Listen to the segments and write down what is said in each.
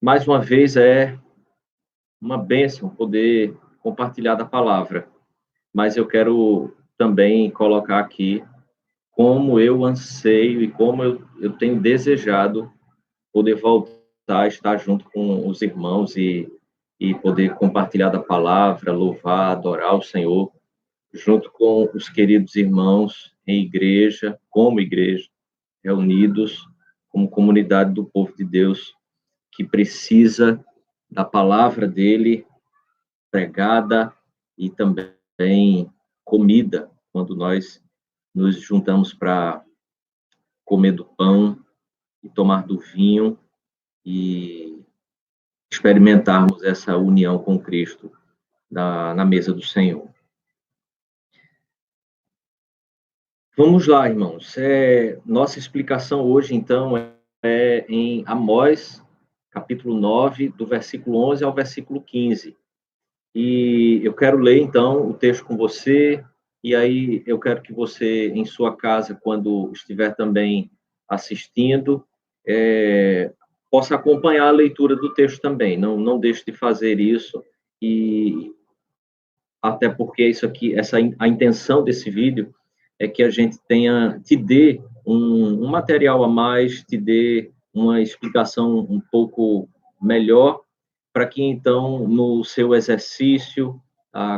Mais uma vez é uma bênção poder compartilhar da palavra, mas eu quero também colocar aqui como eu anseio e como eu tenho desejado poder voltar a estar junto com os irmãos e poder compartilhar da palavra, louvar, adorar o Senhor, junto com os queridos irmãos em igreja, como igreja, reunidos como comunidade do povo de Deus, que precisa da palavra dele pregada e também comida, quando nós nos juntamos para comer do pão e tomar do vinho e experimentarmos essa união com Cristo na mesa do Senhor. Vamos lá, irmãos. Nossa explicação hoje, então, é em Amós, capítulo 9, do versículo 11 ao versículo 15. E eu quero ler, então, o texto com você, e aí eu quero que você, em sua casa, quando estiver também assistindo, possa acompanhar a leitura do texto também. Não deixe de fazer isso, e até porque isso aqui, a intenção desse vídeo é que a gente te dê um material a mais, te dê uma explicação um pouco melhor, para que então, no seu exercício,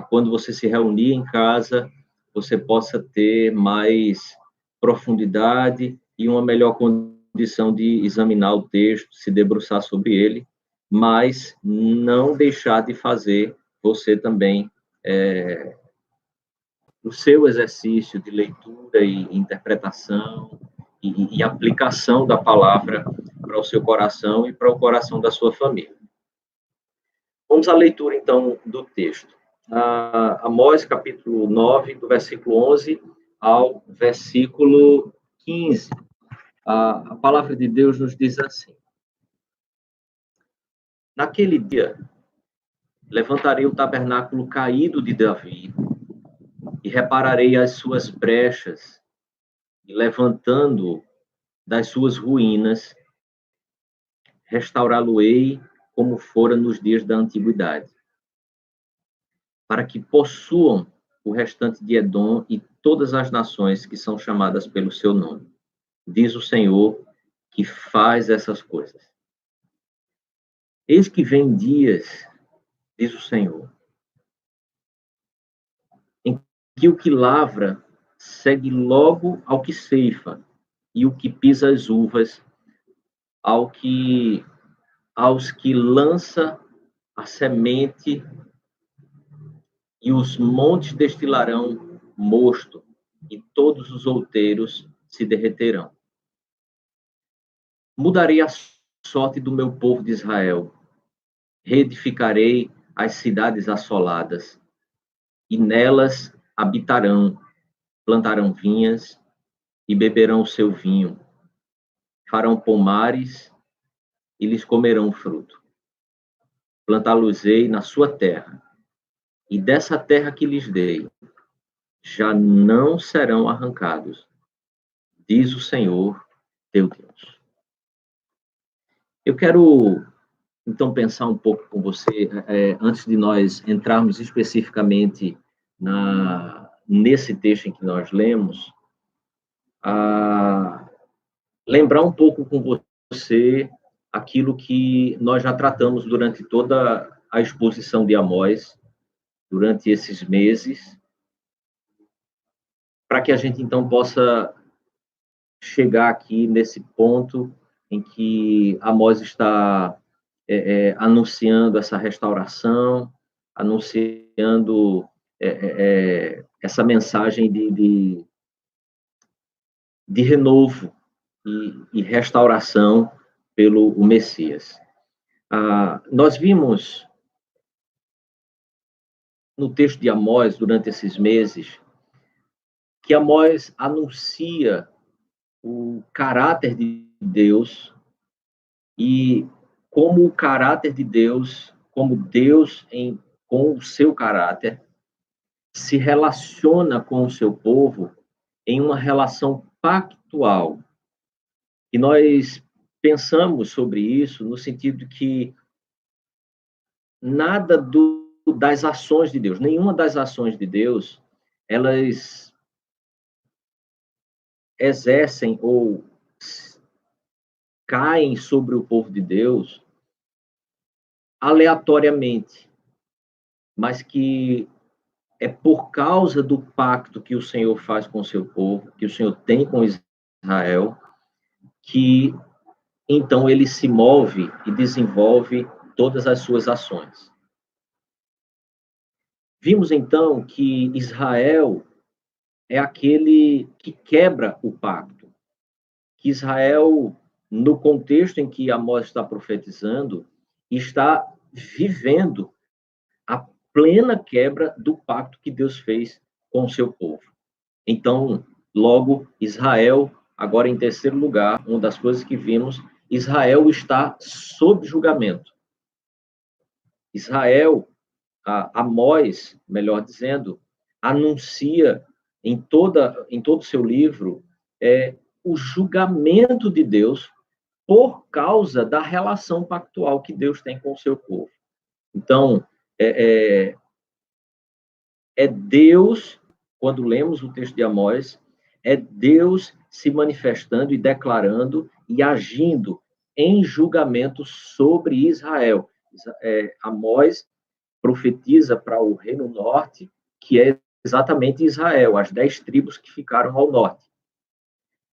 quando você se reunir em casa, você possa ter mais profundidade e uma melhor condição de examinar o texto, se debruçar sobre ele, mas não deixar de fazer você também o seu exercício de leitura e interpretação e aplicação da palavra para o seu coração e para o coração da sua família. Vamos à leitura, então, do texto. Amós, capítulo 9, do versículo 11 ao versículo 15. A palavra de Deus nos diz assim: Naquele dia, levantarei o tabernáculo caído de Davi e repararei as suas brechas, e levantando das suas ruínas, restaurá-lo-ei como fora nos dias da antiguidade, para que possuam o restante de Edom e todas as nações que são chamadas pelo seu nome. Diz o Senhor que faz essas coisas. Eis que vem dias, diz o Senhor, em que o que lavra segue logo ao que ceifa, e o que pisa as uvas aos que lança a semente, e os montes destilarão mosto, e todos os outeiros se derreterão. Mudarei a sorte do meu povo de Israel, reedificarei as cidades assoladas, e nelas habitarão, plantarão vinhas e beberão o seu vinho, farão pomares e lhes comerão fruto. Plantá-los-ei na sua terra, e dessa terra que lhes dei, já não serão arrancados, diz o Senhor teu Deus. Eu quero, então, pensar um pouco com você, antes de nós entrarmos especificamente nesse texto em que nós lemos, lembrar um pouco com você aquilo que nós já tratamos durante toda a exposição de Amós, durante esses meses, para que a gente, então, possa chegar aqui nesse ponto em que Amós está anunciando essa restauração, anunciando essa mensagem de renovo e restauração pelo o Messias. Nós vimos no texto de Amós, durante esses meses, que Amós anuncia o caráter de Deus e como o caráter de Deus, como Deus com o seu caráter, se relaciona com o seu povo em uma relação pactual. E nós pensamos sobre isso no sentido que nada das ações de Deus, nenhuma das ações de Deus, elas exercem ou caem sobre o povo de Deus aleatoriamente, mas que é por causa do pacto que o Senhor faz com o seu povo, que o Senhor tem com Israel, que então ele se move e desenvolve todas as suas ações. Vimos então que Israel é aquele que quebra o pacto, que Israel, no contexto em que Amós está profetizando, está vivendo a plena quebra do pacto que Deus fez com o seu povo. Então, logo, Israel, agora em terceiro lugar, uma das coisas que vimos, Israel está sob julgamento. Israel, Amós, melhor dizendo, anuncia em todo o seu livro o julgamento de Deus por causa da relação pactual que Deus tem com o seu povo. Então, é Deus, quando lemos o texto de Amós, é Deus se manifestando e declarando e agindo em julgamento sobre Israel. Amós profetiza para o Reino Norte, que é exatamente Israel, as 10 tribos que ficaram ao norte.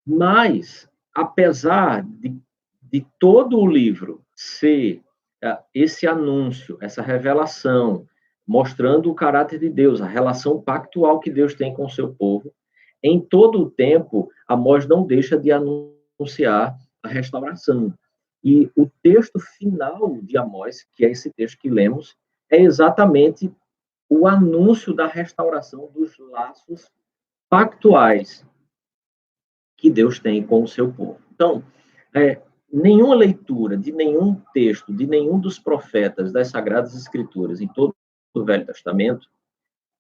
Mas, apesar de todo o livro ser esse anúncio, essa revelação, mostrando o caráter de Deus, a relação pactual que Deus tem com o seu povo, em todo o tempo, Amós não deixa de anunciar a restauração. E o texto final de Amós, que é esse texto que lemos, é exatamente o anúncio da restauração dos laços pactuais que Deus tem com o seu povo. Então, nenhuma leitura de nenhum texto, de nenhum dos profetas das Sagradas Escrituras, em todo o Velho Testamento,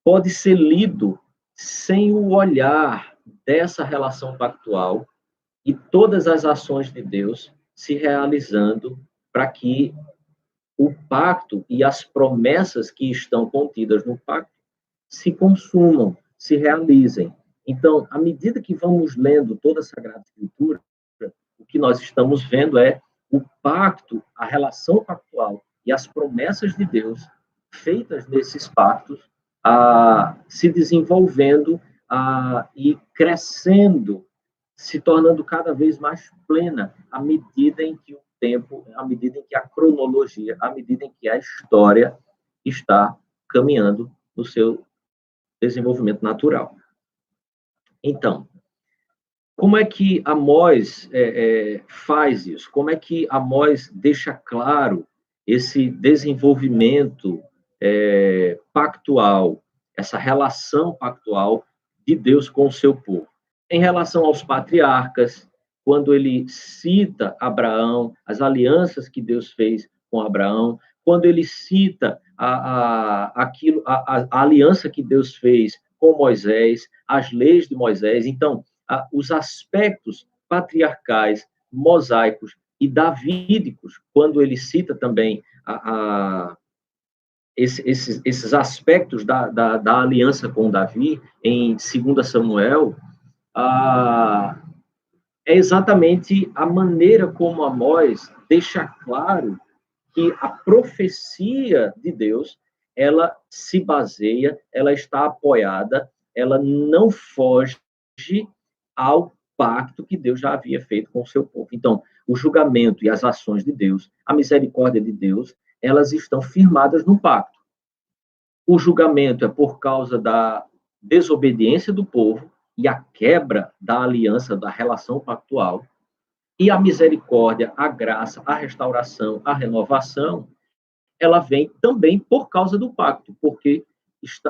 pode ser lido sem o olhar dessa relação pactual e todas as ações de Deus se realizando para que o pacto e as promessas que estão contidas no pacto se consumam, se realizem. Então, à medida que vamos lendo toda a Sagrada Escritura, o que nós estamos vendo é o pacto, a relação pactual e as promessas de Deus feitas nesses pactos se desenvolvendo e crescendo, se tornando cada vez mais plena à medida em que o tempo, à medida em que a cronologia, à medida em que a história está caminhando no seu desenvolvimento natural. Então, como é que Amós faz isso? Como é que Amós deixa claro esse desenvolvimento pactual, essa relação pactual de Deus com o seu povo? Em relação aos patriarcas, quando ele cita Abraão, as alianças que Deus fez com Abraão, quando ele cita a aliança que Deus fez com Moisés, as leis de Moisés. Então, os aspectos patriarcais, mosaicos e davídicos, quando ele cita também esses aspectos da aliança com Davi, em 2 Samuel, é exatamente a maneira como Amós deixa claro que a profecia de Deus, ela se baseia, ela está apoiada, ela não foge ao pacto que Deus já havia feito com o seu povo. Então, o julgamento e as ações de Deus, a misericórdia de Deus, elas estão firmadas no pacto. O julgamento é por causa da desobediência do povo e a quebra da aliança, da relação pactual, e a misericórdia, a graça, a restauração, a renovação, ela vem também por causa do pacto, porque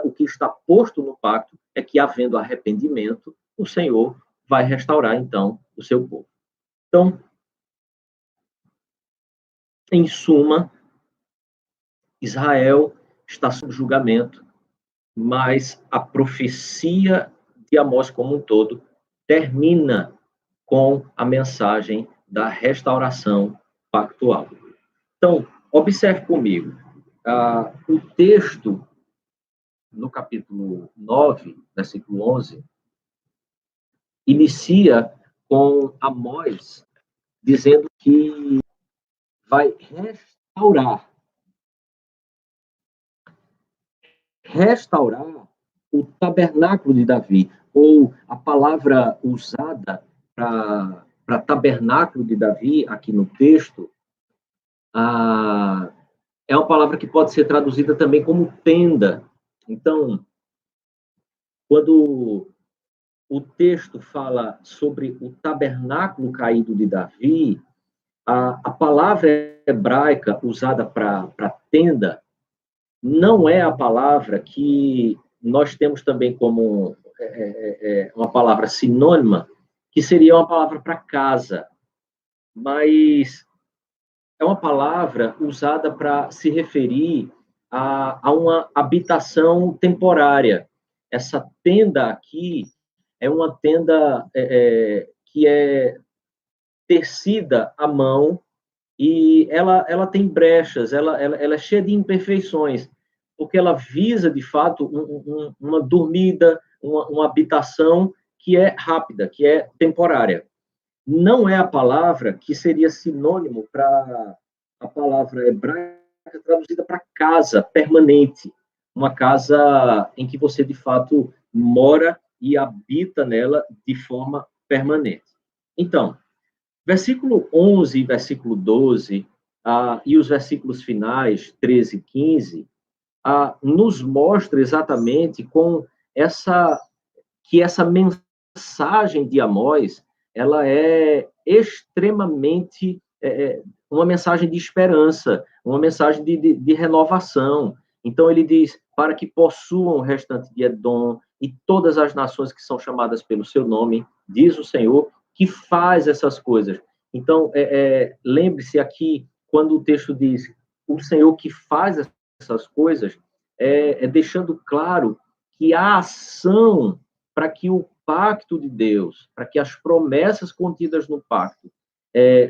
o que está posto no pacto é que, havendo arrependimento, o Senhor vai restaurar, então, o seu povo. Então, em suma, Israel está sob julgamento, mas a profecia de Amós como um todo termina com a mensagem da restauração pactual. Então, observe comigo, o texto, no capítulo 9, versículo 11, inicia com Amós dizendo que vai restaurar o tabernáculo de Davi, ou a palavra usada para tabernáculo de Davi, aqui no texto, é uma palavra que pode ser traduzida também como tenda. Então, quando o texto fala sobre o tabernáculo caído de Davi, a palavra hebraica usada para tenda não é a palavra que nós temos também como uma palavra sinônima, que seria uma palavra para casa, mas é uma palavra usada para se referir a uma habitação temporária. Essa tenda aqui é uma tenda que é tecida à mão e ela tem brechas, ela é cheia de imperfeições, porque ela visa, de fato, uma dormida, uma habitação que é rápida, que é temporária. Não é a palavra que seria sinônimo para a palavra hebraica traduzida para casa permanente, uma casa em que você, de fato, mora e habita nela de forma permanente. Então, versículo 11 e versículo 12, e os versículos finais, 13 e 15, nos mostra exatamente que essa mensagem de Amós, ela é extremamente uma mensagem de esperança, uma mensagem de renovação. Então, ele diz, para que possuam o restante de Edom e todas as nações que são chamadas pelo seu nome, diz o Senhor, que faz essas coisas. Então, lembre-se aqui, quando o texto diz o Senhor que faz essas coisas, deixando claro que a ação para que o pacto de Deus, para que as promessas contidas no pacto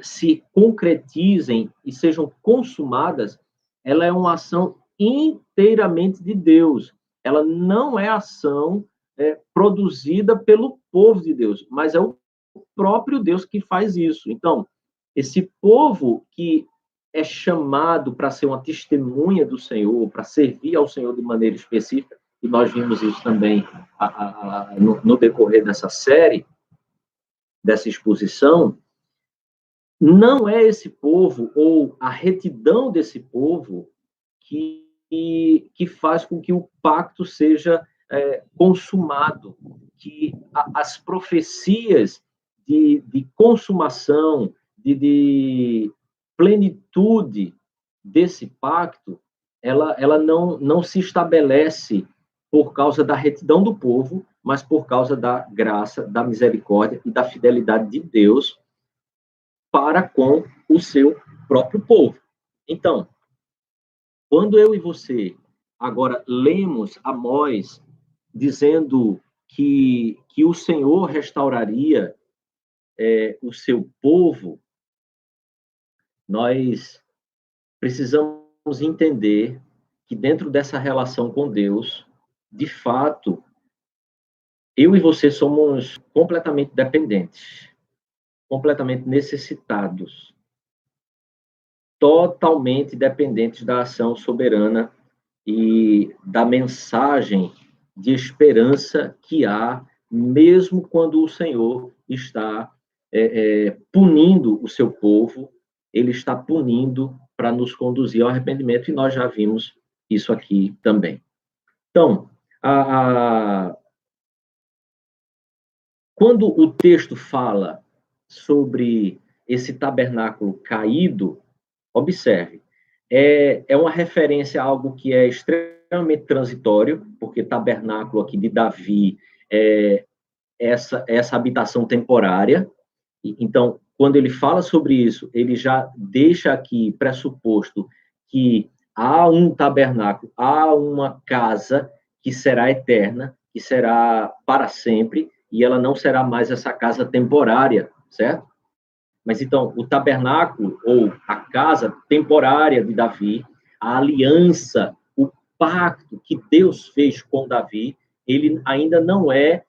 se concretizem e sejam consumadas, ela é uma ação inteiramente de Deus. Ela não é ação produzida pelo povo de Deus, mas é o próprio Deus que faz isso. Então, esse povo que é chamado para ser uma testemunha do Senhor, para servir ao Senhor de maneira específica, e nós vimos isso também no decorrer dessa série, dessa exposição, não é esse povo, ou a retidão desse povo, que faz com que o pacto seja consumado, que as profecias de consumação, de plenitude desse pacto, ela não se estabelece por causa da retidão do povo, mas por causa da graça, da misericórdia e da fidelidade de Deus para com o seu próprio povo. Então, quando eu e você agora lemos Amós dizendo que o Senhor restauraria o seu povo, nós precisamos entender que dentro dessa relação com Deus, de fato, eu e você somos completamente dependentes, completamente necessitados, totalmente dependentes da ação soberana e da mensagem de esperança que há, mesmo quando o Senhor está punindo o seu povo, ele está punindo para nos conduzir ao arrependimento, e nós já vimos isso aqui também. Então, quando o texto fala sobre esse tabernáculo caído, observe, é uma referência a algo que é extremamente transitório, porque tabernáculo aqui de Davi é essa habitação temporária. Então, quando ele fala sobre isso, ele já deixa aqui pressuposto que há um tabernáculo, há uma casa que será eterna, que será para sempre, e ela não será mais essa casa temporária, certo? Mas então, o tabernáculo, ou a casa temporária de Davi, a aliança, o pacto que Deus fez com Davi, ele ainda não é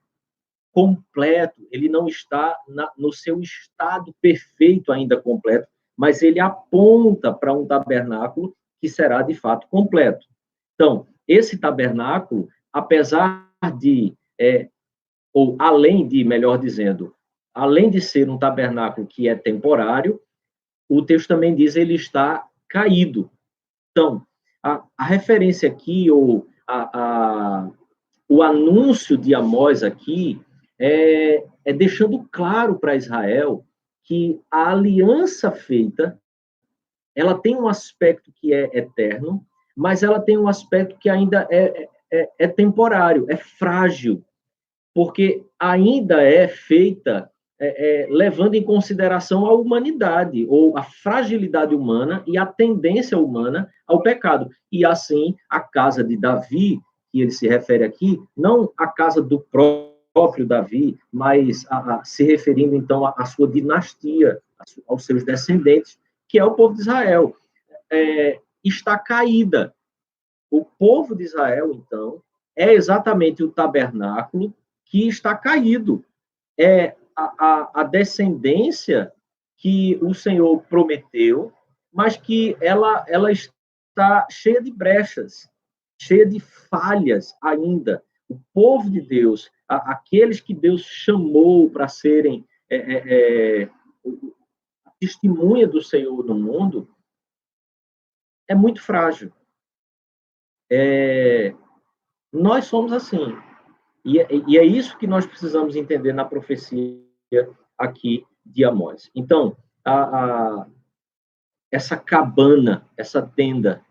completo, ele não está no seu estado perfeito ainda completo, mas ele aponta para um tabernáculo que será de fato completo. Então, esse tabernáculo, apesar de, ou além de, melhor dizendo, além de ser um tabernáculo que é temporário, o texto também diz ele está caído. Então, a referência aqui, ou o anúncio de Amós aqui, é deixando claro para Israel que a aliança feita, ela tem um aspecto que é eterno, mas ela tem um aspecto que ainda é temporário, é frágil, porque ainda é feita levando em consideração a humanidade, ou a fragilidade humana e a tendência humana ao pecado. E assim, a casa de Davi, que ele se refere aqui, não a casa do próprio Davi, mas se referindo, então, à sua dinastia, aos seus descendentes, que é o povo de Israel, está caída. O povo de Israel, então, é exatamente o tabernáculo que está caído. É a descendência que o Senhor prometeu, mas que ela está cheia de brechas, cheia de falhas ainda. O povo de Deus, aqueles que Deus chamou para serem a testemunha do Senhor no mundo, é muito frágil. Nós somos assim. E é isso que nós precisamos entender na profecia aqui de Amós. Então, essa cabana, essa tenda,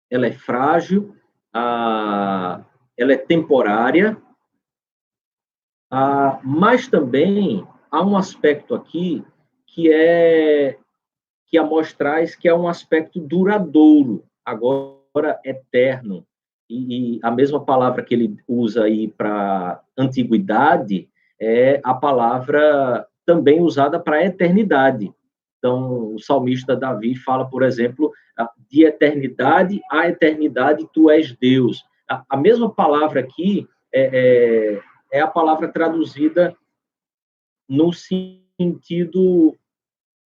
ela é frágil, ela é temporária, mas também há um aspecto aqui que Amós traz, que é um aspecto duradouro, agora eterno. E a mesma palavra que ele usa aí para antiguidade é a palavra também usada para eternidade. Então, o salmista Davi fala, por exemplo, de eternidade a eternidade tu és Deus. A mesma palavra aqui é a palavra traduzida no sentido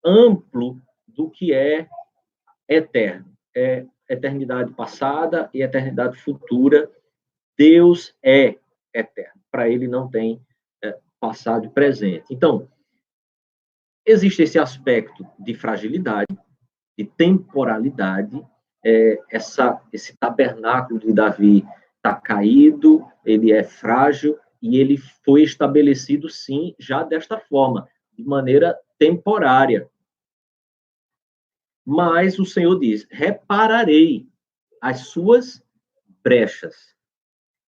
amplo do que é eterno. É eternidade passada e eternidade futura. Deus é eterno. Para ele não tem passado e presente. Então, existe esse aspecto de fragilidade, de temporalidade. Esse tabernáculo de Davi está caído, ele é frágil e ele foi estabelecido, sim, já desta forma, de maneira temporária. Mas o Senhor diz: repararei as suas brechas.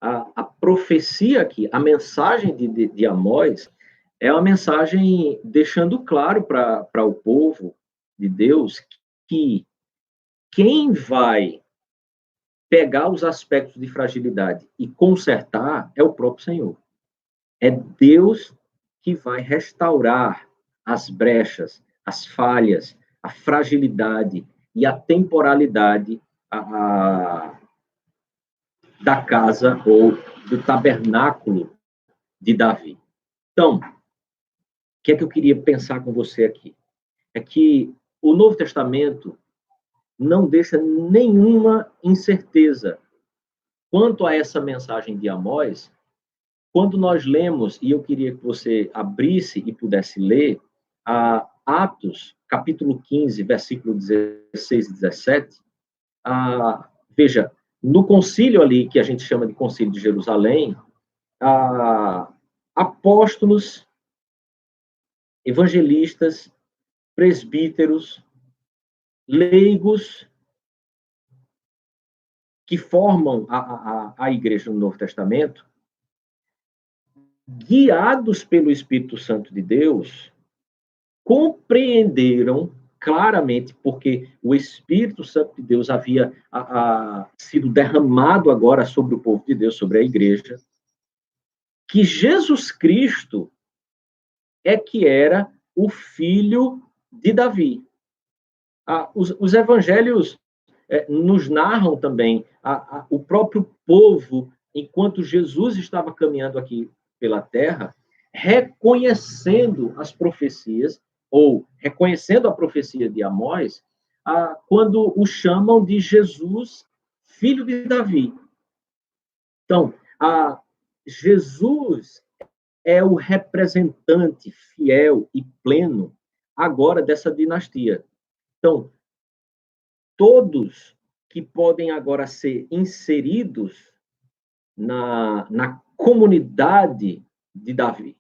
A profecia aqui, a mensagem de Amós, é uma mensagem deixando claro para o povo de Deus que quem vai pegar os aspectos de fragilidade e consertar é o próprio Senhor. É Deus que vai restaurar as brechas, as falhas, a fragilidade e a temporalidade da casa ou do tabernáculo de Davi. Então, o que é que eu queria pensar com você aqui? É que o Novo Testamento não deixa nenhuma incerteza quanto a essa mensagem de Amós. Quando nós lemos, e eu queria que você abrisse e pudesse ler, Atos, capítulo 15, versículo 16 e 17, veja, no concílio ali, que a gente chama de concílio de Jerusalém, apóstolos, evangelistas, presbíteros, leigos, que formam a igreja no Novo Testamento, guiados pelo Espírito Santo de Deus, compreenderam claramente, porque o Espírito Santo de Deus havia sido derramado agora sobre o povo de Deus, sobre a igreja, que Jesus Cristo é que era o Filho de Davi. Os evangelhos nos narram também o próprio povo, enquanto Jesus estava caminhando aqui pela terra, reconhecendo as profecias, ou reconhecendo a profecia de Amós, quando o chamam de Jesus, filho de Davi. Então, Jesus é o representante fiel e pleno agora dessa dinastia. Então, todos que podem agora ser inseridos na comunidade de Davi,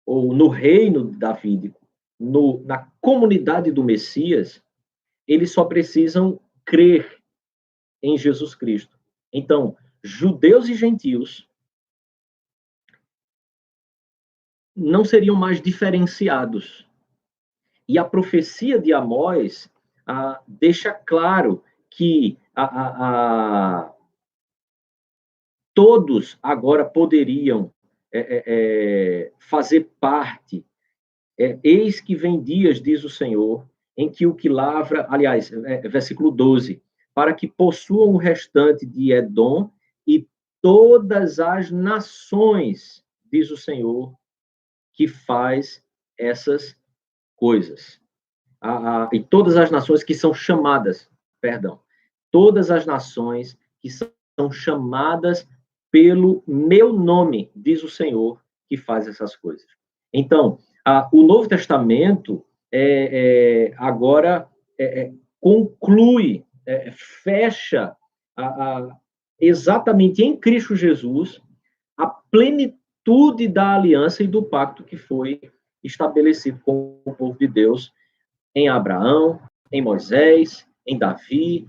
ou no reino davídico, na comunidade do Messias, eles só precisam crer em Jesus Cristo. Então, judeus e gentios não seriam mais diferenciados. E a profecia de Amós deixa claro que todos agora poderiam fazer parte. Eis que vem dias, diz o Senhor, em que o que lavra, aliás, versículo 12, para que possuam o restante de Edom e todas as nações, diz o Senhor, que faz essas coisas. E todas as nações que são chamadas, perdão, todas as nações que são chamadas pelo meu nome, diz o Senhor, que faz essas coisas. Então, o Novo Testamento agora conclui, fecha exatamente em Cristo Jesus a plenitude da aliança e do pacto que foi estabelecido com o povo de Deus em Abraão, em Moisés, em Davi,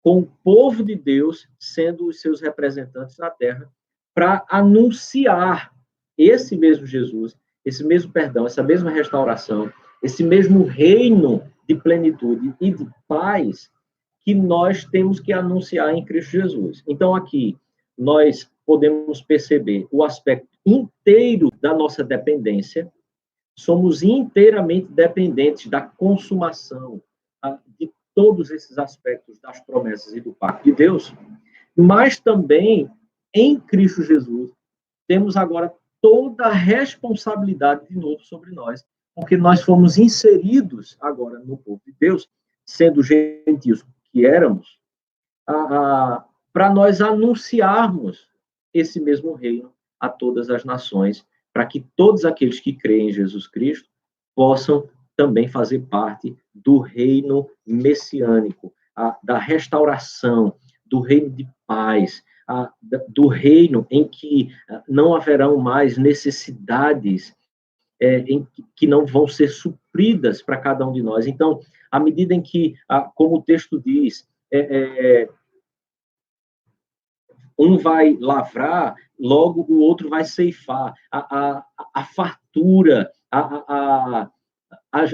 com o povo de Deus sendo os seus representantes na terra, para anunciar esse mesmo Jesus, esse mesmo perdão, essa mesma restauração, esse mesmo reino de plenitude e de paz que nós temos que anunciar em Cristo Jesus. Então, aqui, nós podemos perceber o aspecto inteiro da nossa dependência. Somos inteiramente dependentes da consumação de todos esses aspectos das promessas e do pacto de Deus, mas também, em Cristo Jesus, temos agora toda a responsabilidade de novo sobre nós, porque nós fomos inseridos agora no povo de Deus, sendo gentios que éramos, para nós anunciarmos esse mesmo reino a todas as nações, para que todos aqueles que creem em Jesus Cristo possam também fazer parte do reino messiânico, da restauração, do reino de paz, do reino em que não haverão mais necessidades que não vão ser supridas para cada um de nós. Então, à medida em que, como o texto diz, um vai lavrar, logo o outro vai ceifar. A fartura,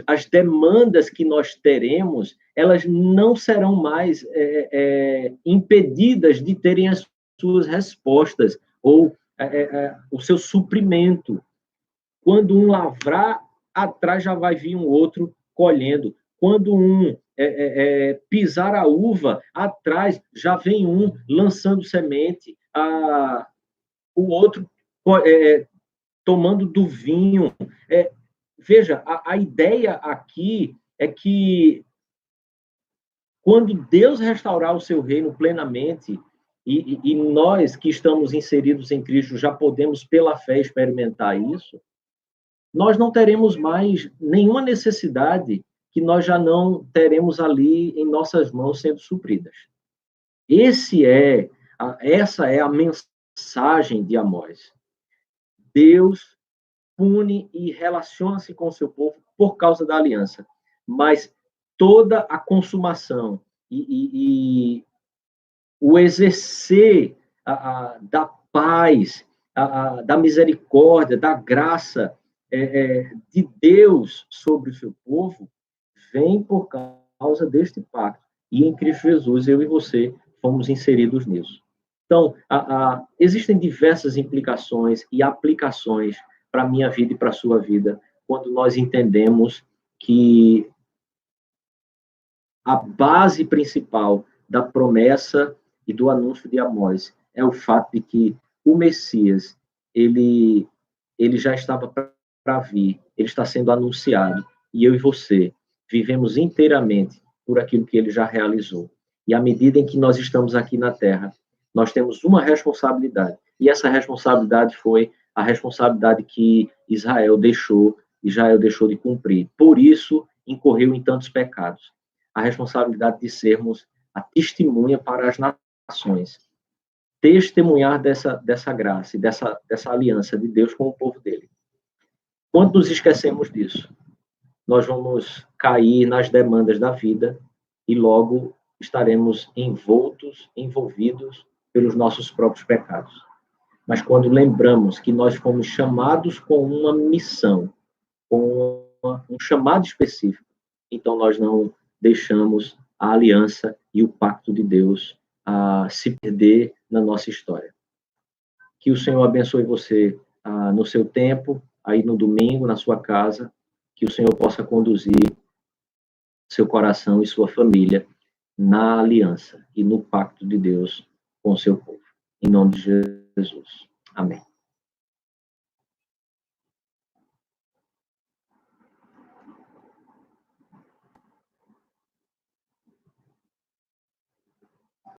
as demandas que nós teremos, elas não serão mais impedidas de terem as suas respostas ou o seu suprimento. Quando um lavrar, atrás já vai vir um outro colhendo. Quando um pisar a uva, atrás já vem um lançando semente, o outro tomando do vinho. Veja, a ideia aqui é que quando Deus restaurar o seu reino plenamente, e nós que estamos inseridos em Cristo já podemos, pela fé, experimentar isso, nós não teremos mais nenhuma necessidade que nós já não teremos ali em nossas mãos sendo supridas. Essa é a mensagem de Amós. Deus pune e relaciona-se com o seu povo por causa da aliança, mas toda a consumação e o exercer da paz, da misericórdia, da graça de Deus sobre o seu povo, vem por causa deste pacto. E em Cristo Jesus, eu e você fomos inseridos nisso. Então, existem diversas implicações e aplicações para a minha vida e para a sua vida, quando nós entendemos que a base principal da promessa e do anúncio de Amós é o fato de que o Messias, ele já estava para vir, ele está sendo anunciado, e eu e você vivemos inteiramente por aquilo que ele já realizou. E à medida em que nós estamos aqui na Terra, nós temos uma responsabilidade, e essa responsabilidade foi a responsabilidade que Israel deixou de cumprir. Por isso, incorreu em tantos pecados. A responsabilidade de sermos a testemunha para as nações, testemunhar dessa graça e dessa aliança de Deus com o povo dele. Quando nos esquecemos disso, nós vamos cair nas demandas da vida e logo estaremos envolvidos pelos nossos próprios pecados. Mas quando lembramos que nós fomos chamados com uma missão, com um chamado específico, então nós não deixamos a aliança e o pacto de Deus se perder na nossa história. Que o Senhor abençoe você no seu tempo, aí no domingo, na sua casa, que o Senhor possa conduzir seu coração e sua família na aliança e no pacto de Deus com o seu povo. Em nome de Jesus. Amém.